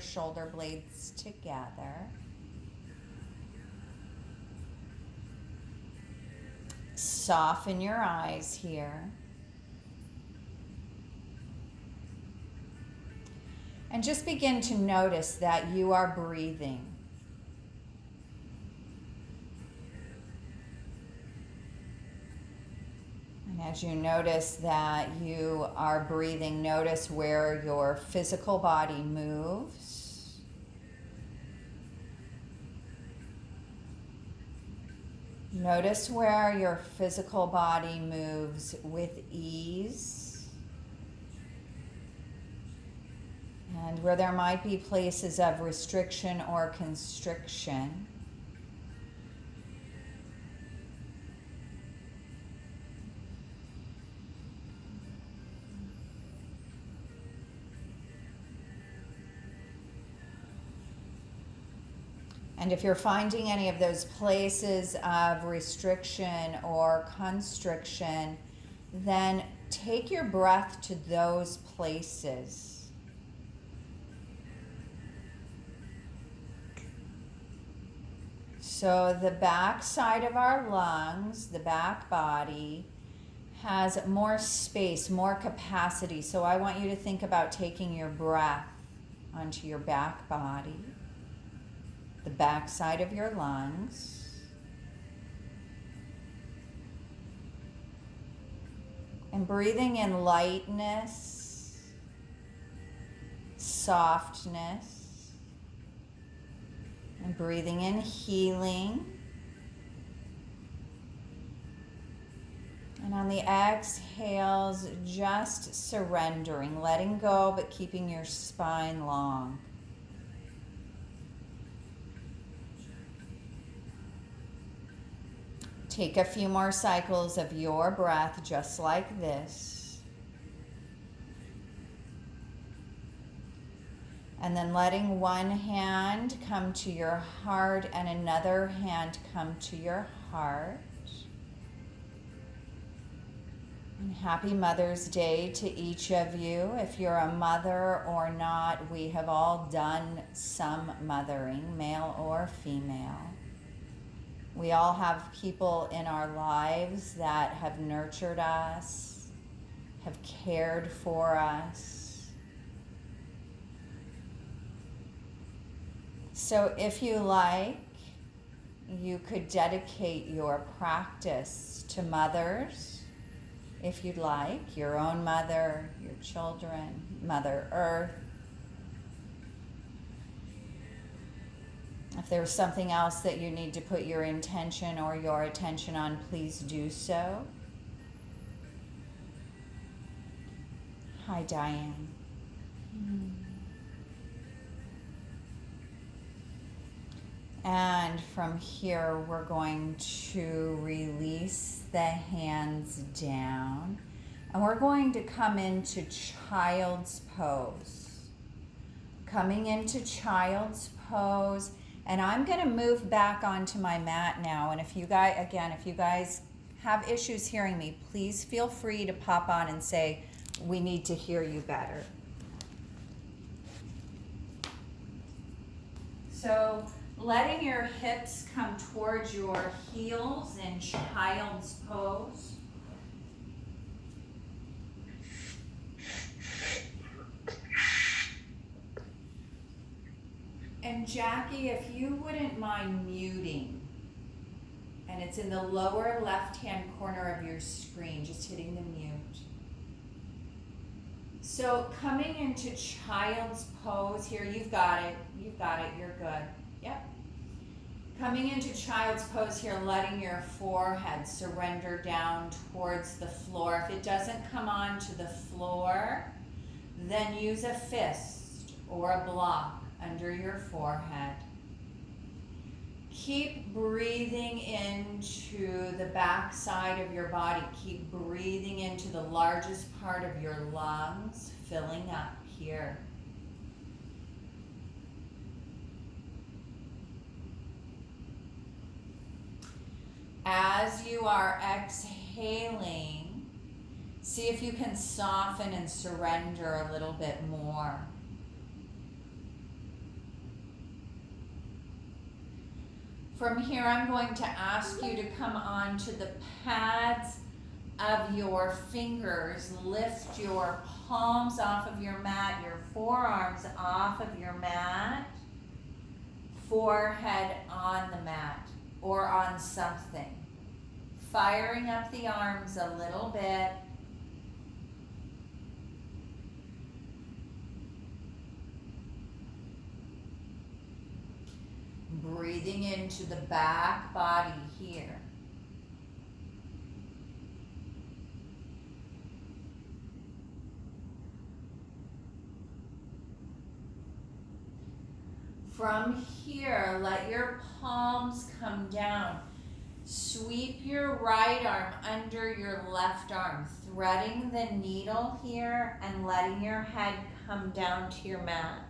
Shoulder blades together. Soften your eyes here. And just begin to notice that you are breathing. And as you notice that you are breathing, notice where your physical body moves. Notice where your physical body moves with ease. And where there might be places of restriction or constriction. And if you're finding any of those places of restriction or constriction, then take your breath to those places. So the back side of our lungs, the back body, has more space, more capacity. So I want you to think about taking your breath onto your back body, the back side of your lungs. And breathing in lightness, softness, and breathing in healing. And on the exhales, just surrendering, letting go, but keeping your spine long. Take a few more cycles of your breath just like this. And then letting one hand come to your heart and another hand come to your heart. And happy Mother's Day to each of you. If you're a mother or not, we have all done some mothering, male or female. We all have people in our lives that have nurtured us, have cared for us. So if you like, you could dedicate your practice to mothers, if you'd like, your own mother, your children, Mother Earth. If there's something else that you need to put your intention or your attention on, please do so. Hi, Diane. And from here, we're going to release the hands down. And we're going to come into child's pose. Coming into child's pose. And I'm going to move back onto my mat now. And if you guys have issues hearing me, please feel free to pop on and say, we need to hear you better. So letting your hips come towards your heels in child's pose. And Jackie, if you wouldn't mind muting, and it's in the lower left-hand corner of your screen, just hitting the mute. So coming into child's pose here, you've got it, you're good. Yep. Coming into child's pose here, letting your forehead surrender down towards the floor. If it doesn't come onto the floor, then use a fist or a block under your forehead. Keep breathing into the back side of your body. Keep breathing into the largest part of your lungs, filling up here. As you are exhaling, see if you can soften and surrender a little bit more. From here, I'm going to ask you to come onto the pads of your fingers. Lift your palms off of your mat, your forearms off of your mat, forehead on the mat or on something. Firing up the arms a little bit. Breathing into the back body here. From here, let your palms come down. Sweep your right arm under your left arm, threading the needle here and letting your head come down to your mat.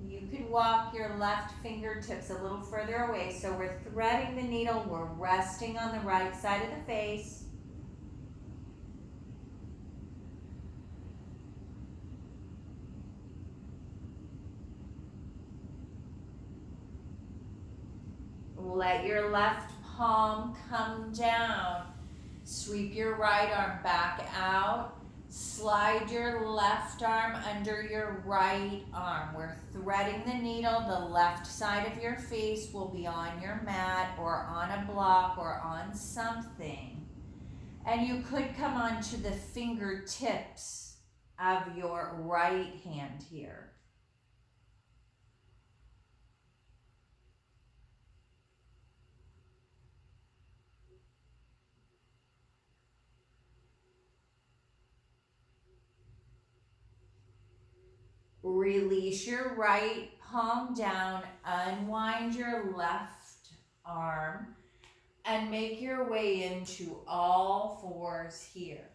You could walk your left fingertips a little further away. So we're threading the needle, we're resting on the right side of the face. Let your left palm come down. Sweep your right arm back out. Slide your left arm under your right arm. We're threading the needle. The left side of your face will be on your mat or on a block or on something. And you could come onto the fingertips of your right hand here. Release your right palm down, unwind your left arm, and make your way into all fours here.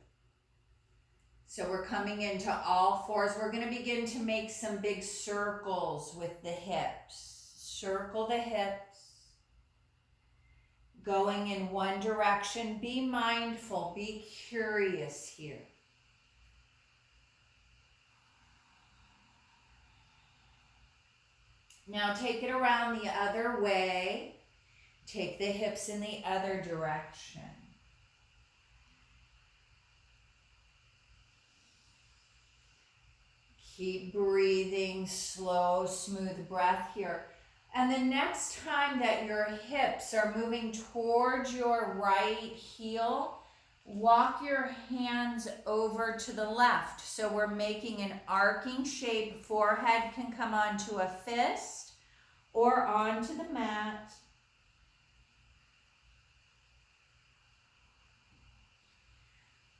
So we're coming into all fours. We're going to begin to make some big circles with the hips. Circle the hips. Going in one direction. Be mindful, be curious here. Now take it around the other way. Take the hips in the other direction. Keep breathing, slow, smooth breath here. And the next time that your hips are moving towards your right heel, walk your hands over to the left. So we're making an arcing shape. Forehead can come onto a fist or onto the mat.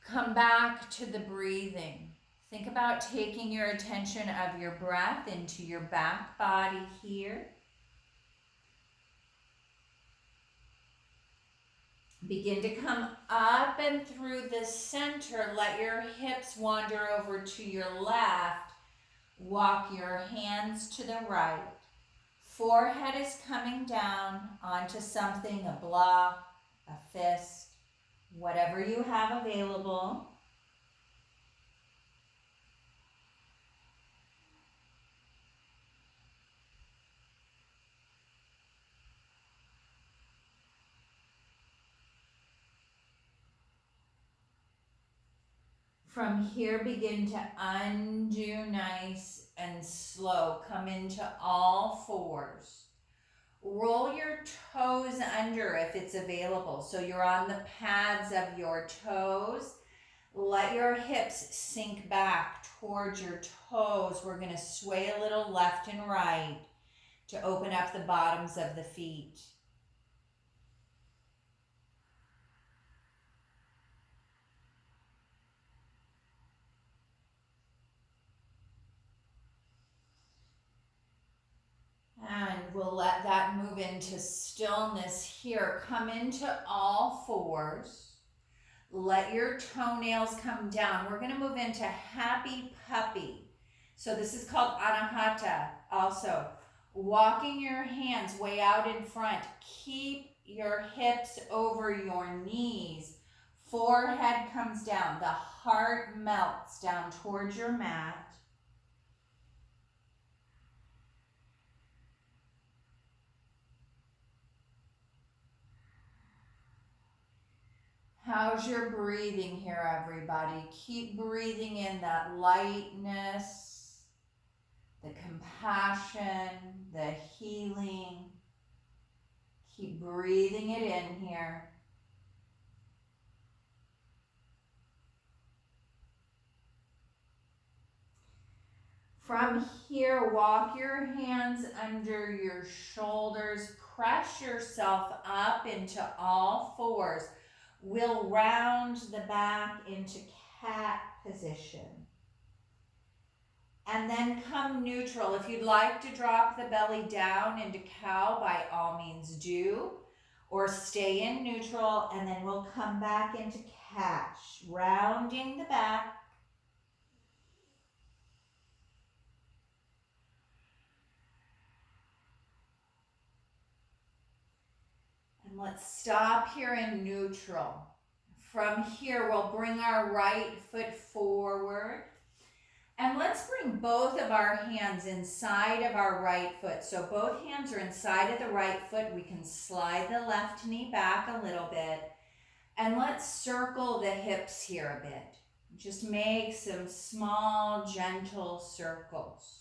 Come back to the breathing. Think about taking your attention of your breath into your back body here. Begin to come up and through the center. Let your hips wander over to your left. Walk your hands to the right. Forehead is coming down onto something, a block, a fist, whatever you have available. From here, begin to undo nice and slow. Come into all fours. Roll your toes under if it's available. So you're on the pads of your toes. Let your hips sink back towards your toes. We're going to sway a little left and right to open up the bottoms of the feet. And we'll let that move into stillness here. Come into all fours. Let your toenails come down. We're going to move into happy puppy. So this is called anahata also. Walking your hands way out in front. Keep your hips over your knees. Forehead comes down. The heart melts down towards your mat. How's your breathing here, everybody? Keep breathing in that lightness, the compassion, the healing. Keep breathing it in here. From here, walk your hands under your shoulders. Press yourself up into all fours. We'll round the back into cat position. And then come neutral. If you'd like to drop the belly down into cow, by all means do. Or stay in neutral, and then we'll come back into cat, rounding the back. And let's stop here in neutral. From here, we'll bring our right foot forward. And let's bring both of our hands inside of our right foot. So both hands are inside of the right foot. We can slide the left knee back a little bit. And let's circle the hips here a bit. Just make some small, gentle circles.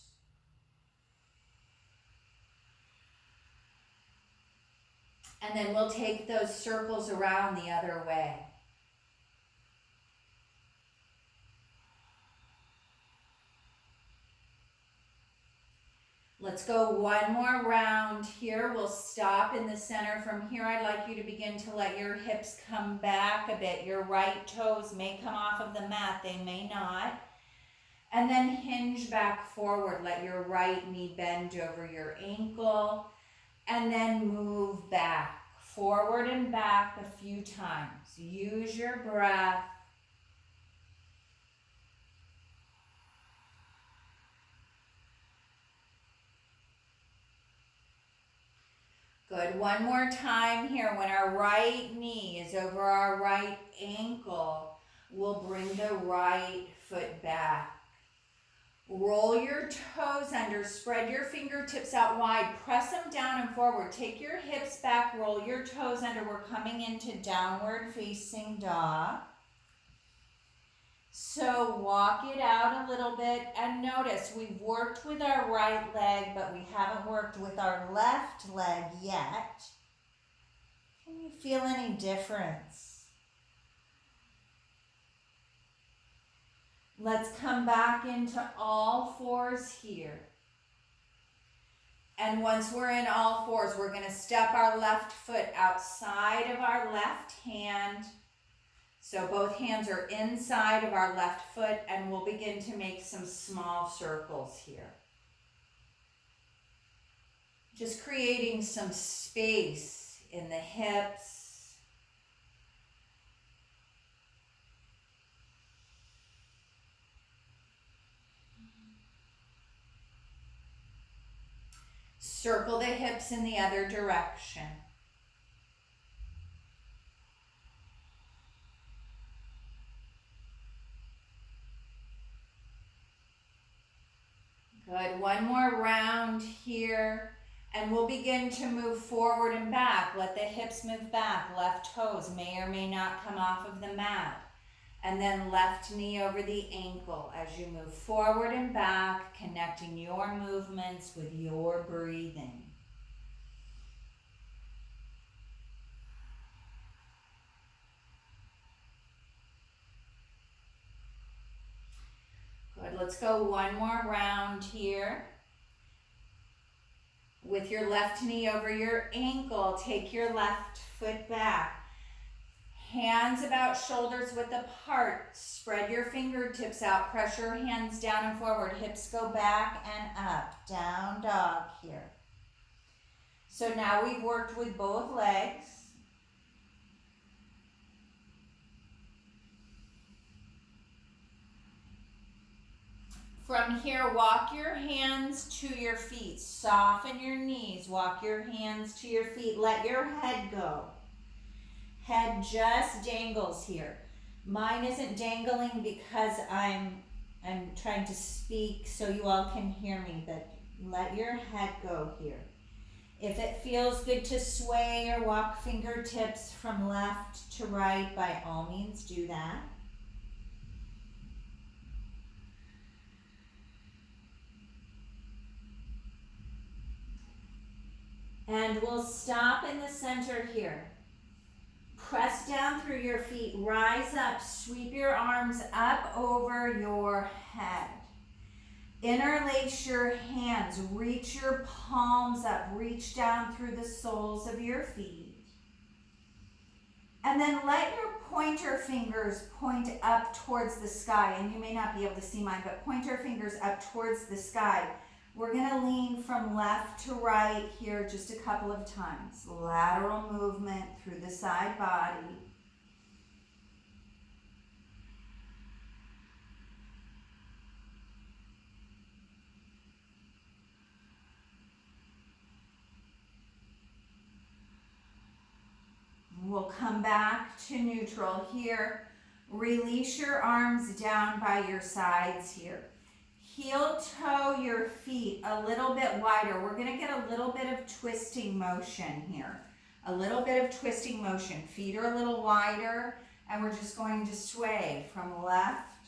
And then we'll take those circles around the other way. Let's go one more round here. We'll stop in the center. From here, I'd like you to begin to let your hips come back a bit. Your right toes may come off of the mat. They may not. And then hinge back forward. Let your right knee bend over your ankle. And then move back, forward and back a few times. Use your breath. Good. One more time here. When our right knee is over our right ankle, we'll bring the right foot back. Roll your toes under, spread your fingertips out wide, press them down and forward. Take your hips back, roll your toes under. We're coming into downward facing dog. So walk it out a little bit and notice we've worked with our right leg, but we haven't worked with our left leg yet. Can you feel any difference? Let's come back into all fours here. And once we're in all fours, we're going to step our left foot outside of our left hand. So both hands are inside of our left foot, and we'll begin to make some small circles here. Just creating some space in the hips. Circle the hips in the other direction. Good. One more round here. And we'll begin to move forward and back. Let the hips move back. Left toes may or may not come off of the mat. And then left knee over the ankle as you move forward and back, connecting your movements with your breathing. Good. Let's go one more round here. With your left knee over your ankle, take your left foot back. Hands about shoulders width apart. Spread your fingertips out. Press your hands down and forward. Hips go back and up. Down dog here. So now we've worked with both legs. From here, walk your hands to your feet. Soften your knees. Walk your hands to your feet. Let your head go. Head just dangles here. Mine isn't dangling because I'm trying to speak so you all can hear me, but let your head go here. If it feels good to sway or walk fingertips from left to right, by all means do that. And we'll stop in the center here. Press down through your feet, rise up, sweep your arms up over your head. Interlace your hands, reach your palms up, reach down through the soles of your feet. And then let your pointer fingers point up towards the sky. And you may not be able to see mine, but pointer fingers up towards the sky. We're going to lean from left to right here just a couple of times. Lateral movement through the side body. We'll come back to neutral here. Release your arms down by your sides here. Heel toe your feet a little bit wider. We're going to get a little bit of twisting motion here. A little bit of twisting motion. Feet are a little wider, and we're just going to sway from left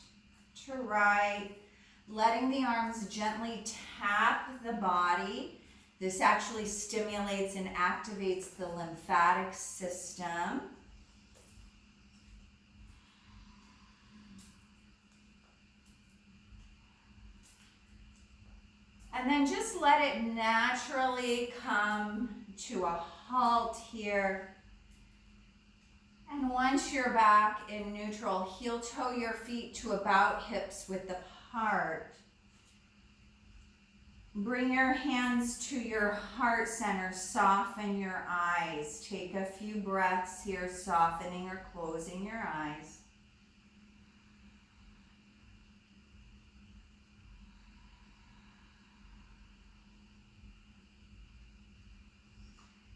to right, letting the arms gently tap the body. This actually stimulates and activates the lymphatic system. And then just let it naturally come to a halt here. And once you're back in neutral, heel toe your feet to about hips width apart. Bring your hands to your heart center, soften your eyes. Take a few breaths here, softening or closing your eyes.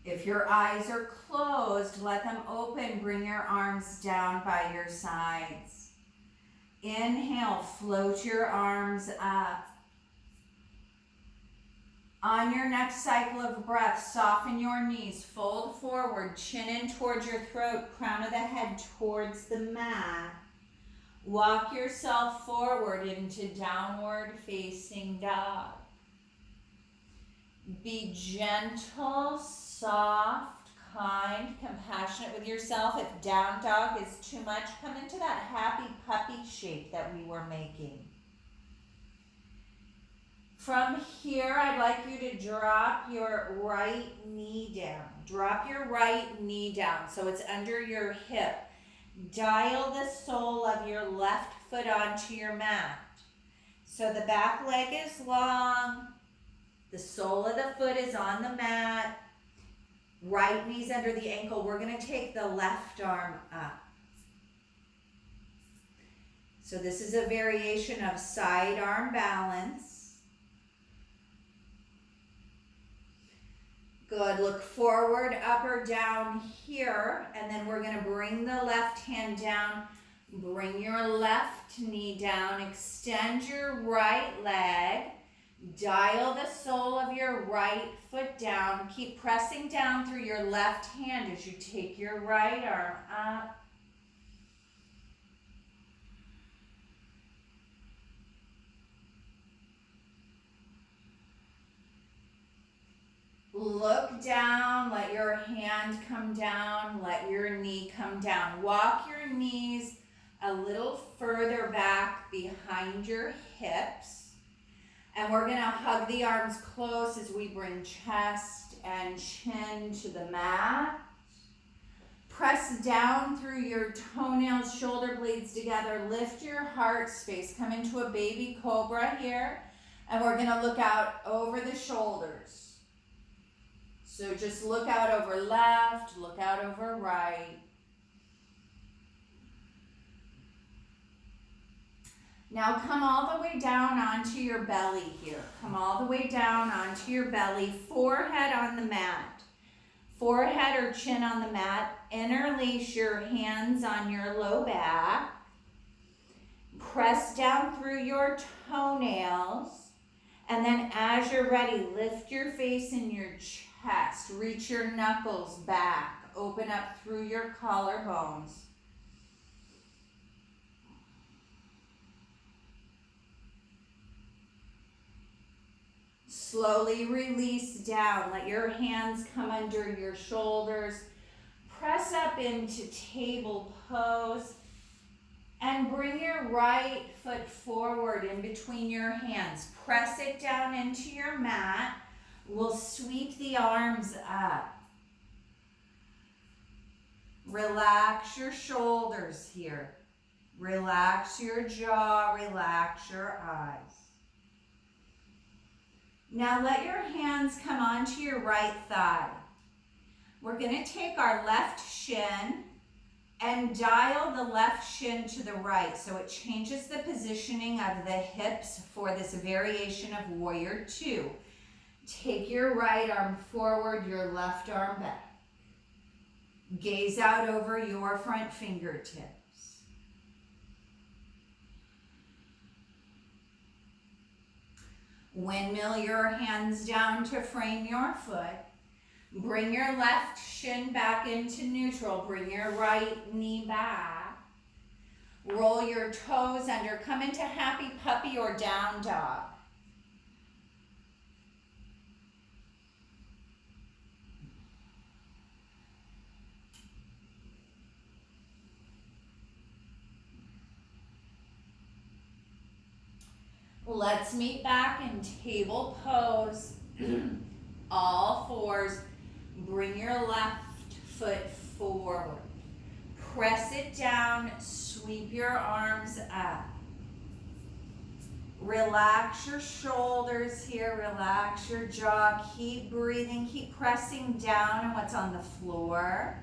If your eyes are closed, let them open. Bring your arms down by your sides. Inhale, float your arms up. On your next cycle of breath, soften your knees, fold forward, chin in towards your throat, crown of the head towards the mat. Walk yourself forward into downward facing dog. Be gentle, soft, kind, compassionate with yourself. If down dog is too much, come into that happy puppy shape that we were making. From here, I'd like you to drop your right knee down. Drop your right knee down so it's under your hip. Dial the sole of your left foot onto your mat. So the back leg is long. The sole of the foot is on the mat. Right knee's under the ankle. We're going to take the left arm up. So this is a variation of side arm balance. Good. Look forward, up or down here, and then we're going to bring the left hand down. Bring your left knee down. Extend your right leg. Dial the sole of your right foot down. Keep pressing down through your left hand as you take your right arm up. Look down, let your hand come down, let your knee come down. Walk your knees a little further back behind your hips. And we're going to hug the arms close as we bring chest and chin to the mat. Press down through your toenails, shoulder blades together. Lift your heart space. Come into a baby cobra here. And we're going to look out over the shoulders. So just look out over left, look out over right. Now come all the way down onto your belly here. Come all the way down onto your belly, forehead on the mat. Forehead or chin on the mat. Interlace your hands on your low back. Press down through your toenails. And then as you're ready, lift your face and your chest. Reach your knuckles back. Open up through your collarbones. Slowly release down. Let your hands come under your shoulders. Press up into table pose. And bring your right foot forward in between your hands. Press it down into your mat. We'll sweep the arms up. Relax your shoulders here. Relax your jaw. Relax your eyes. Now let your hands come onto your right thigh. We're going to take our left shin and dial the left shin to the right so it changes the positioning of the hips for this variation of Warrior Two. Take your right arm forward, your left arm back. Gaze out over your front fingertips. Windmill your hands down to frame your foot. Bring your left shin back into neutral. Bring your right knee back. Roll your toes under. Come into happy puppy or down dog. Let's meet back in table pose. All fours. Bring your left foot forward. Press it down. Sweep your arms up. Relax your shoulders here. Relax your jaw. Keep breathing. Keep pressing down on what's on the floor.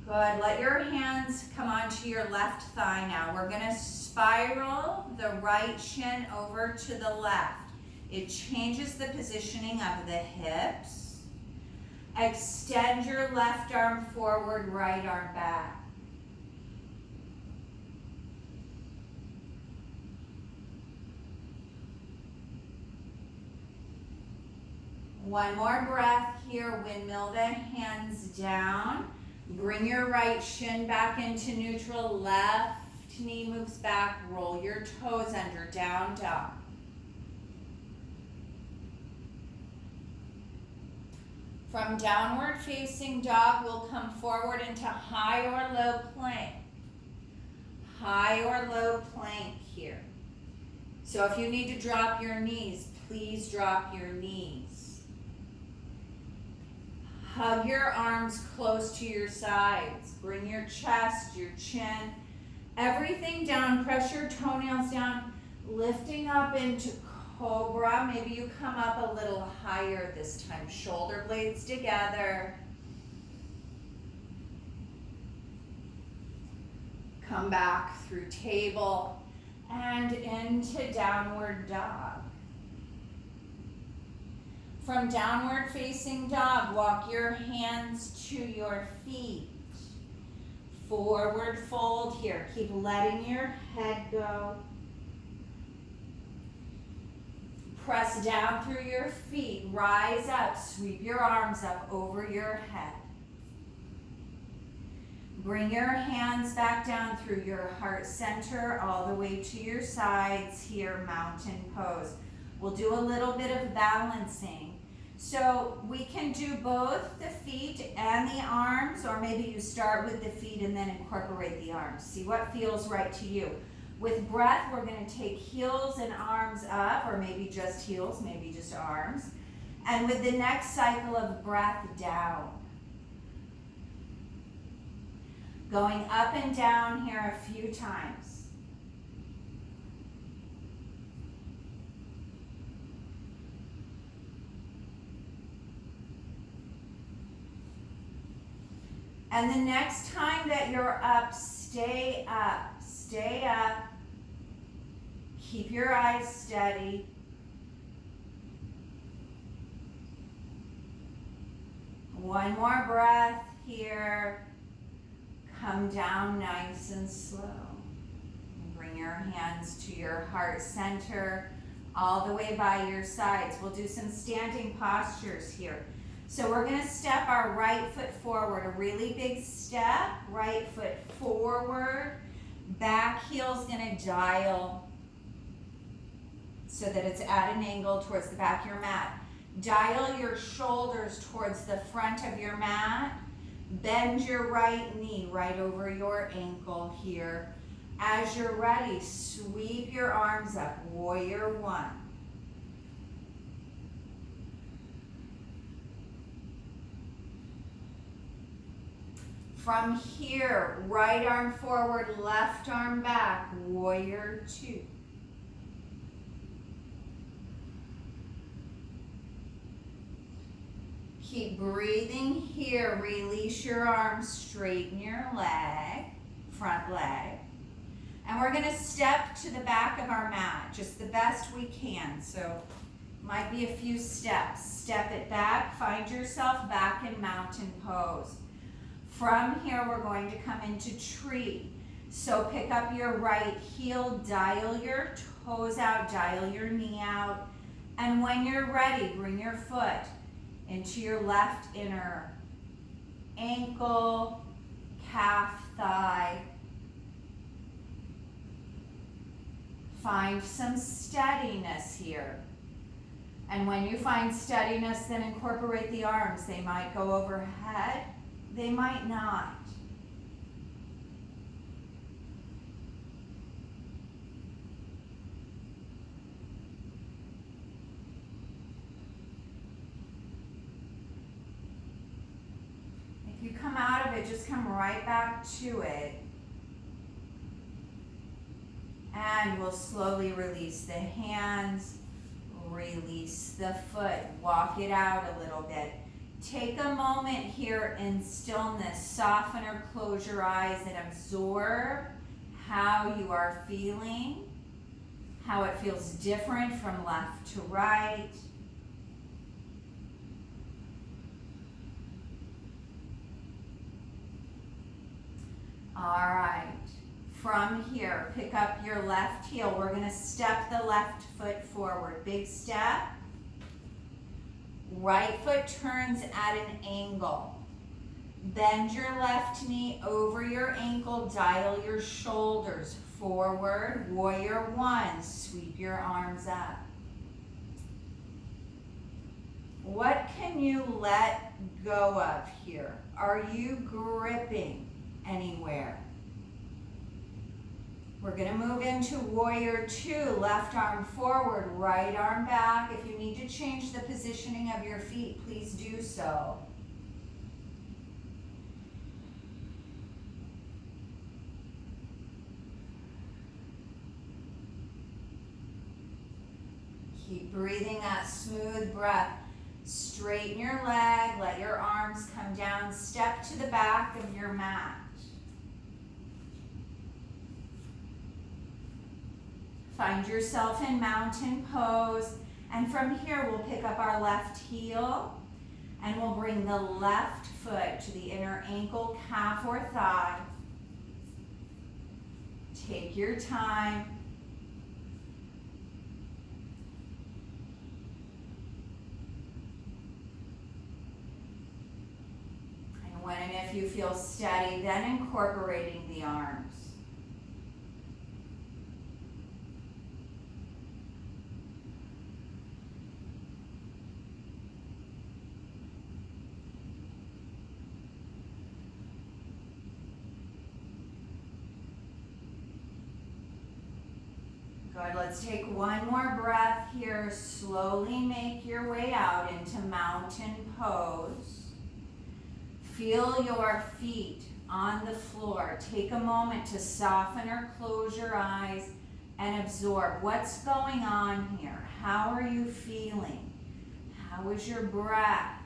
Good. Let your hands come onto your left thigh now. We're going to spiral the right shin over to the left. It changes the positioning of the hips. Extend your left arm forward, right arm back. One more breath here. Windmill the hands down. Bring your right shin back into neutral. Left knee moves back. Roll your toes under. Down dog. From downward facing dog, we'll come forward into high or low plank. High or low plank here. So if you need to drop your knees, please drop your knees. Hug your arms close to your sides. Bring your chest, your chin, everything down. Press your toenails down, lifting up into Cobra. Maybe you come up a little higher this time. Shoulder blades together. Come back through table and into downward dog. From downward facing dog, walk your hands to your feet. Forward fold here. Keep letting your head go. Press down through your feet. Rise up. Sweep your arms up over your head. Bring your hands back down through your heart center all the way to your sides here, mountain pose. We'll do a little bit of balancing. So we can do both the feet and the arms, or maybe you start with the feet and then incorporate the arms. See what feels right to you. With breath, we're going to take heels and arms up, or maybe just heels, maybe just arms. And with the next cycle of breath, down. Going up and down here a few times. And the next time that you're up, stay up. Stay up. Keep your eyes steady. One more breath here. Come down nice and slow. Bring your hands to your heart center, all the way by your sides. We'll do some standing postures here. So we're going to step our right foot forward, a really big step, right foot forward, back heel's going to dial so that it's at an angle towards the back of your mat. Dial your shoulders towards the front of your mat. Bend your right knee right over your ankle here. As you're ready, sweep your arms up, warrior one. From here, right arm forward, left arm back, warrior two. Keep breathing here. Release your arms, straighten your leg, front leg. And we're going to step to the back of our mat, just the best we can. So might be a few steps. Step it back, find yourself back in mountain pose. From here, we're going to come into tree. So pick up your right heel, dial your toes out, dial your knee out. And when you're ready, bring your foot into your left inner ankle, calf, thigh. Find some steadiness here. And when you find steadiness, then incorporate the arms. They might go overhead, they might not. If you come out of it, just come right back to it. And we'll slowly release the hands, release the foot, walk it out a little bit. Take a moment here in stillness, soften or close your eyes and absorb how you are feeling, how it feels different from left to right. All right. From here, pick up your left heel. We're going to step the left foot forward. Big step. Right foot turns at an angle. Bend your left knee over your ankle. Dial your shoulders forward. Warrior one. Sweep your arms up. What can you let go of here? Are you gripping anywhere? We're going to move into warrior two, left arm forward, right arm back. If you need to change the positioning of your feet, please do so. Keep breathing that smooth breath. Straighten your leg, let your arms come down, step to the back of your mat. Find yourself in mountain pose, and from here we'll pick up our left heel and we'll bring the left foot to the inner ankle, calf, or thigh. Take your time. And when and if you feel steady, then incorporating the arms. Good, let's take one more breath here. Slowly make your way out into mountain pose. Feel your feet on the floor. Take a moment to soften or close your eyes and absorb what's going on here. How are you feeling? How is your breath?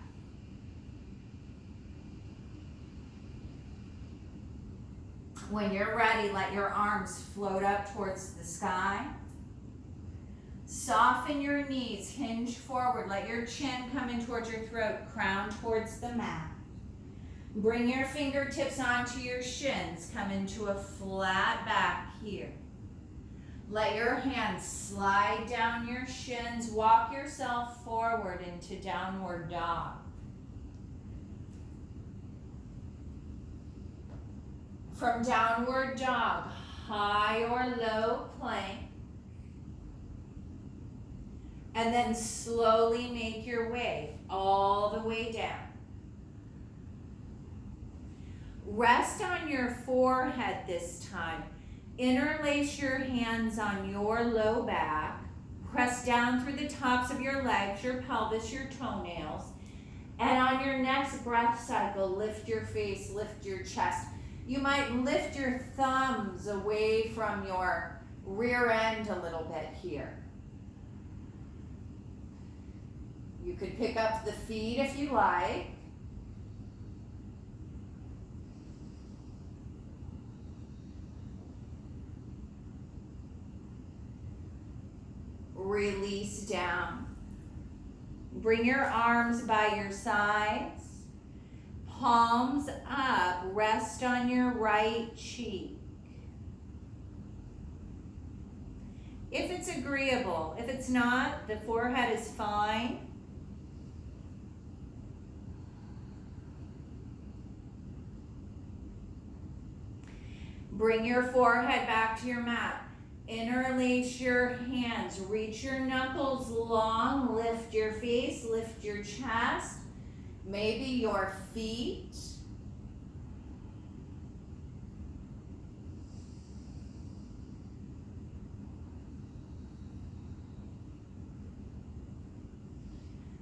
When you're ready, let your arms float up towards the sky. Soften your knees, hinge forward. Let your chin come in towards your throat, crown towards the mat. Bring your fingertips onto your shins. Come into a flat back here. Let your hands slide down your shins. Walk yourself forward into downward dog. From downward dog, high or low plank. And then slowly make your way all the way down. Rest on your forehead this time. Interlace your hands on your low back. Press down through the tops of your legs, your pelvis, your toenails. And on your next breath cycle, lift your face, lift your chest. You might lift your thumbs away from your rear end a little bit here. You could pick up the feet if you like. Release down. Bring your arms by your sides. Palms up. Rest on your right cheek. If it's agreeable. If it's not, the forehead is fine. Bring your forehead back to your mat. Interlace your hands. Reach your knuckles long. Lift your face. Lift your chest. Maybe your feet.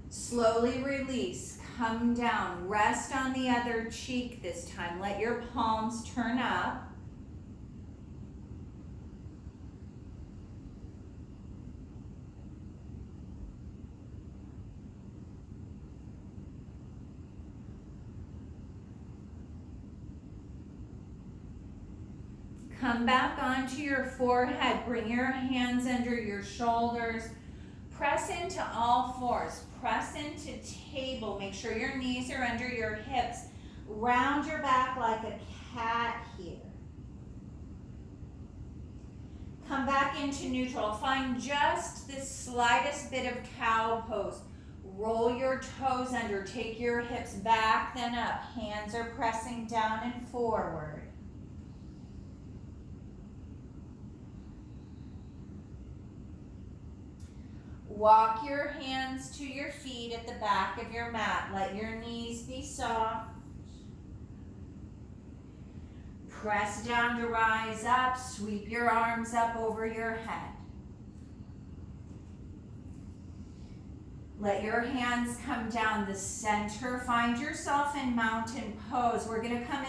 Slowly release. Come down. Rest on the other cheek this time. Let your palms turn up. Come back onto your forehead. Bring your hands under your shoulders. Press into all fours. Press into table. Make sure your knees are under your hips. Round your back like a cat here. Come back into neutral. Find just the slightest bit of cow pose. Roll your toes under. Take your hips back, then up. Hands are pressing down and forward. Walk your hands to your feet at the back of your mat. Let your knees be soft. Press down to rise up. Sweep your arms up over your head. Let your hands come down the center. Find yourself in mountain pose. We're going to come in